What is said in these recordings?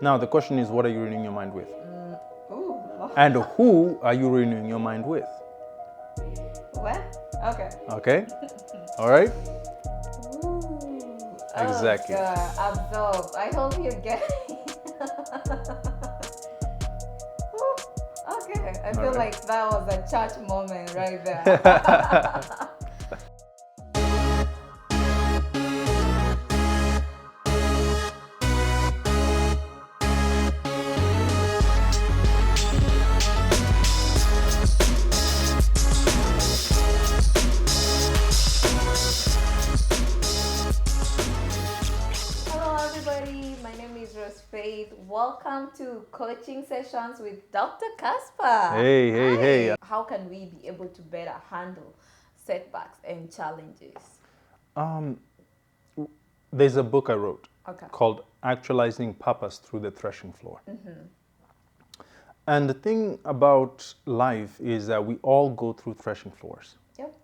Now, the question is, what are you renewing your mind with? Ooh. And who are you renewing your mind with? What? Okay. Okay? All right? Ooh. Exactly. Oh God, absorb. I hope you get it. Okay. I feel like that was a church moment right there. Hello everybody, my name is Rose Faith. Welcome to coaching sessions with Dr. Casper. Hey. How can we be able to better handle setbacks and challenges? There's a book I wrote Okay. called Actualizing Purpose Through the Threshing Floor. And the thing about life is that we all go through threshing floors. Yep.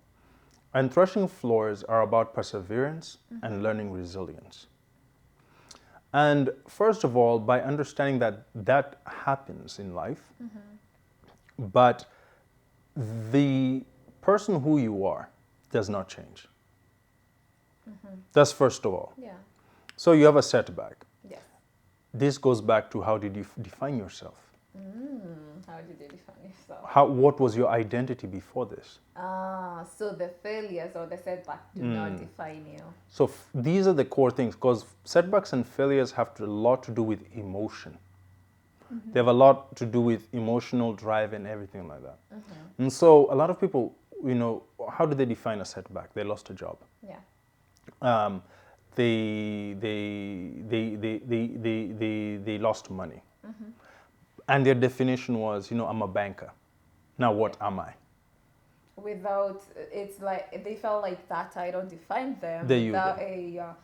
And threshing floors are about perseverance and learning resilience. And first of all, by understanding that that happens in life, but the person who you are does not change. That's first of all. Yeah. So you have a setback. Yes. This goes back to how did you define yourself? How did you define yourself? What was your identity before this? So the failures or the setback do not define you. So these are the core things, because setbacks and failures have a lot to do with emotion. They have a lot to do with emotional drive and everything like that. And so a lot of people, how do they define a setback? They lost a job. Yeah. They lost money. And their definition was, I'm a banker. Now what am I? Without, it's like they felt like that title defined them. There you without go.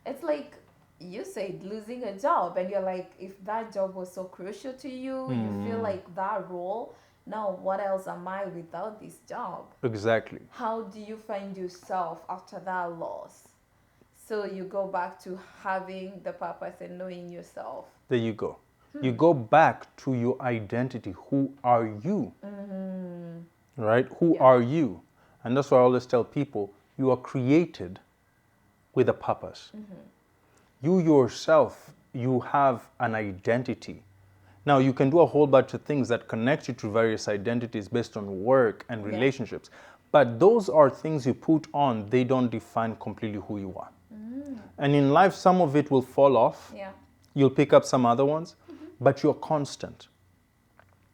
it's like you said, losing a job, and you're like, if that job was so crucial to you, you feel like that role. Now, what else am I without this job? Exactly. How do you find yourself after that loss? So you go back to having the purpose and knowing yourself. There you go. You go back to your identity. Who are you? Right? Who are you? And that's why I always tell people, you are created with a purpose. You yourself, you have an identity. Now, you can do a whole bunch of things that connect you to various identities based on work and relationships. But those are things you put on, they don't define completely who you are. And in life, some of it will fall off. Yeah. You'll pick up some other ones, but you're constant.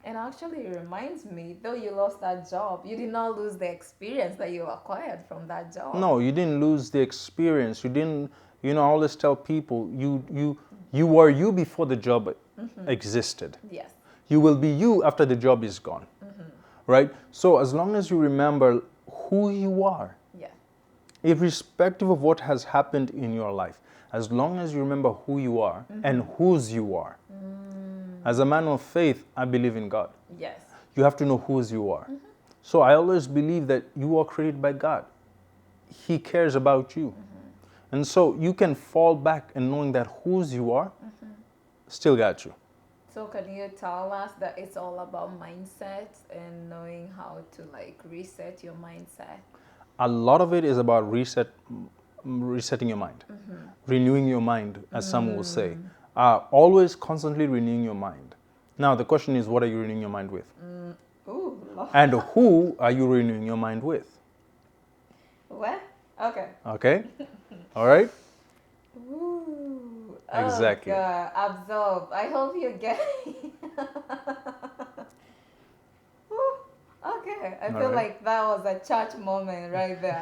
And actually, it reminds me, though you lost that job, you did not lose the experience that you acquired from that job. No, you didn't lose the experience. You didn't, I always tell people, you were you before the job existed. Yes. You will be you after the job is gone. Right? So as long as you remember who you are, irrespective of what has happened in your life, as long as you remember who you are and whose you are. As a man of faith, I believe in God. Yes. You have to know whose you are. So I always believe that you are created by God. He cares about you. And so you can fall back and knowing that whose you are still got you. So can you tell us that it's all about mindset and knowing how to reset your mindset? A lot of it is about resetting your mind, renewing your mind, as some will say. Always constantly renewing your mind. Now, the question is, what are you renewing your mind with? Ooh. And who are you renewing your mind with? What? Okay. Okay? All right? Ooh. Exactly. Oh God, absorb. I hope you get it. Ooh. Okay. I feel like that was a church moment right there.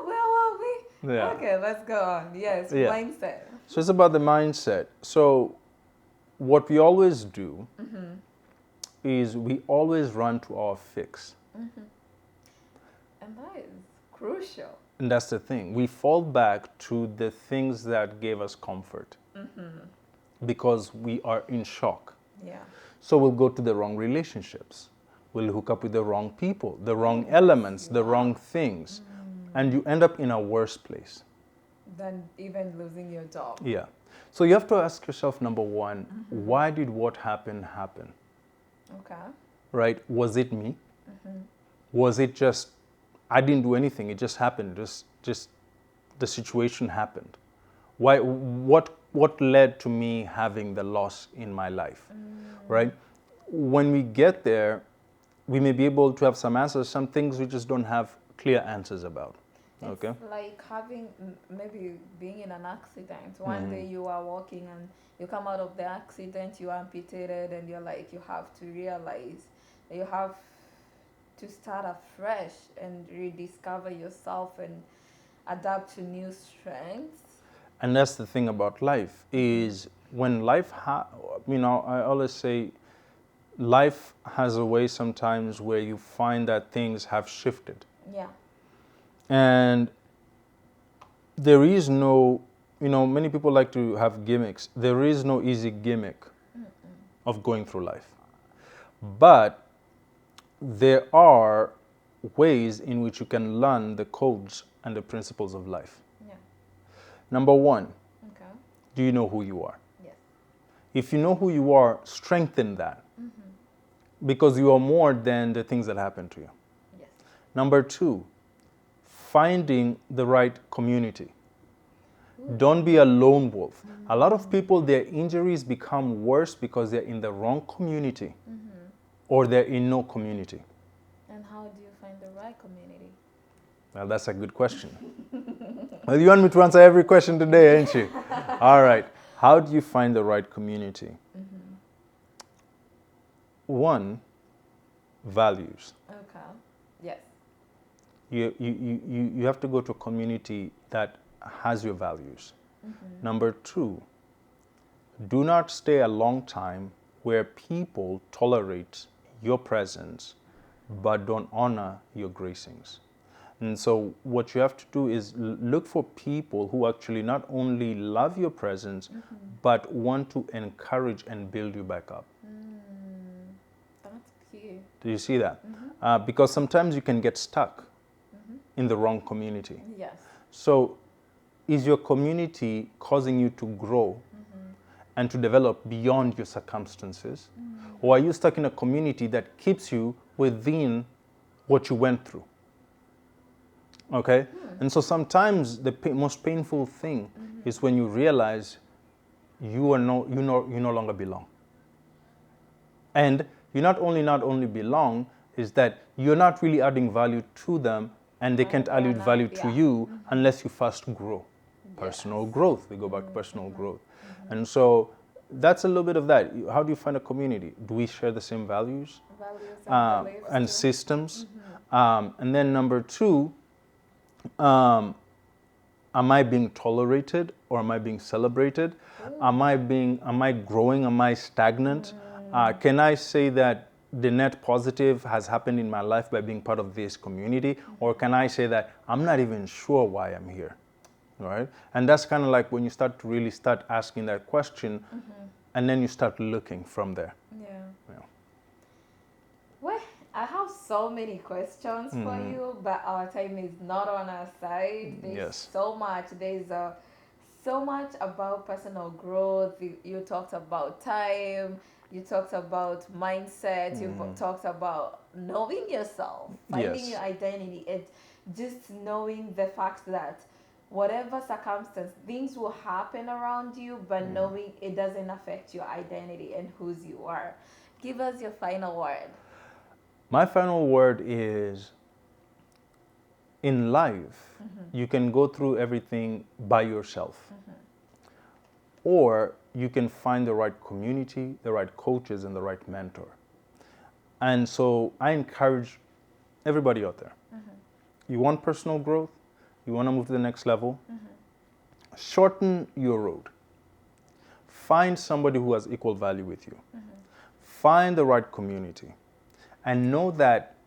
Where were we? Yeah. Okay, let's go on. Yes, mindset. So it's about the mindset. So what we always do is we always run to our fix. And that is crucial. And that's the thing. We fall back to the things that gave us comfort because we are in shock. Yeah. So we'll go to the wrong relationships. We'll hook up with the wrong people, the wrong elements, the wrong things. And you end up in a worse place. Than even losing your job. Yeah. So you have to ask yourself, number one, why did what happen? Okay. Right? Was it me? Was it just, I didn't do anything, it just happened, just the situation happened? Why, what led to me having the loss in my life, right? When we get there, we may be able to have some answers, some things we just don't have clear answers about. Okay? It's like having maybe being in an accident. One day you are walking and you come out of the accident, you are amputated, and you're like, you have to realize that you have to start afresh and rediscover yourself and adapt to new strengths. And that's the thing about life, is when life, I always say, life has a way sometimes where you find that things have shifted. Yeah. And there is no, many people like to have gimmicks. There is no easy gimmick of going through life. But there are ways in which you can learn the codes and the principles of life. Yeah. Number one, Okay. do you know who you are? Yes. If you know who you are, strengthen that. Because you are more than the things that happen to you. Yes. Number two, finding the right community. Don't be a lone wolf. A lot of people, their injuries become worse because they're in the wrong community or they're in no community. And how do you find the right community? Well, that's a good question. Well, you want me to answer every question today, ain't you? All right. How do you find the right community? One, values. Okay. Yes. You have to go to a community that has your values. Number two, do not stay a long time where people tolerate your presence but don't honor your gracings. And so what you have to do is look for people who actually not only love your presence but want to encourage and build you back up. That's cute. Do you see that? Because sometimes you can get stuck in the wrong community. Yes. So is your community causing you to grow and to develop beyond your circumstances? Or are you stuck in a community that keeps you within what you went through? Okay? And so sometimes the most painful thing is when you realize you no longer belong. And you not only belong, is that you're not really adding value to them, and they can't add value to you unless you first grow. Personal growth. We go back to personal growth. And so that's a little bit of that. How do you find a community? Do we share the same values? Values And systems? And then number two, am I being tolerated or am I being celebrated? Am I growing? Am I stagnant? Can I say that the net positive has happened in my life by being part of this community? Or can I say that I'm not even sure why I'm here? Right? And that's kind of like when you start to really start asking that question, and then you start looking from there. Yeah. Well, I have so many questions for you, but our time is not on our side. There's so much. There's so much about personal growth. You talked about time. You talked about mindset. You talked about knowing yourself, finding your identity, and just knowing the fact that whatever circumstance, things will happen around you, but knowing it doesn't affect your identity and whose you are. Give us your final word. My final word is, in life, you can go through everything by yourself. Or you can find the right community, the right coaches, and the right mentor. And so I encourage everybody out there. You want personal growth? You want to move to the next level? Shorten your road. Find somebody who has equal value with you. Find the right community. And know that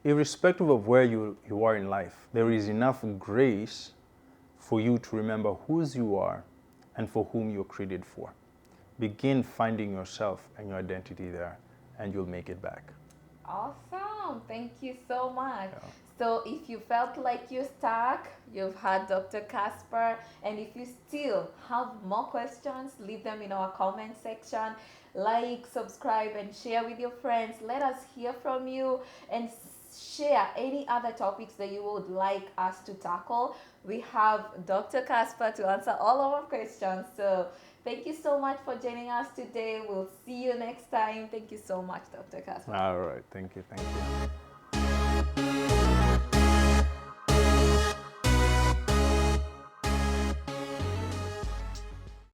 irrespective of where you are in life, there is enough grace for you to remember whose you are and for whom you're created for. Begin finding yourself and your identity there, and you'll make it back. Awesome. Thank you so much. So if you felt like you're stuck, you've had Dr. Casper, and if you still have more questions, leave them in our comment section. Like, subscribe, and share with your friends. Let us hear from you, and share any other topics that you would like us to tackle. We have Dr. Casper to answer all of our questions. So thank you so much for joining us today. We'll see you next time. Thank you so much, Dr. Casper. All right. Thank you. Thank you.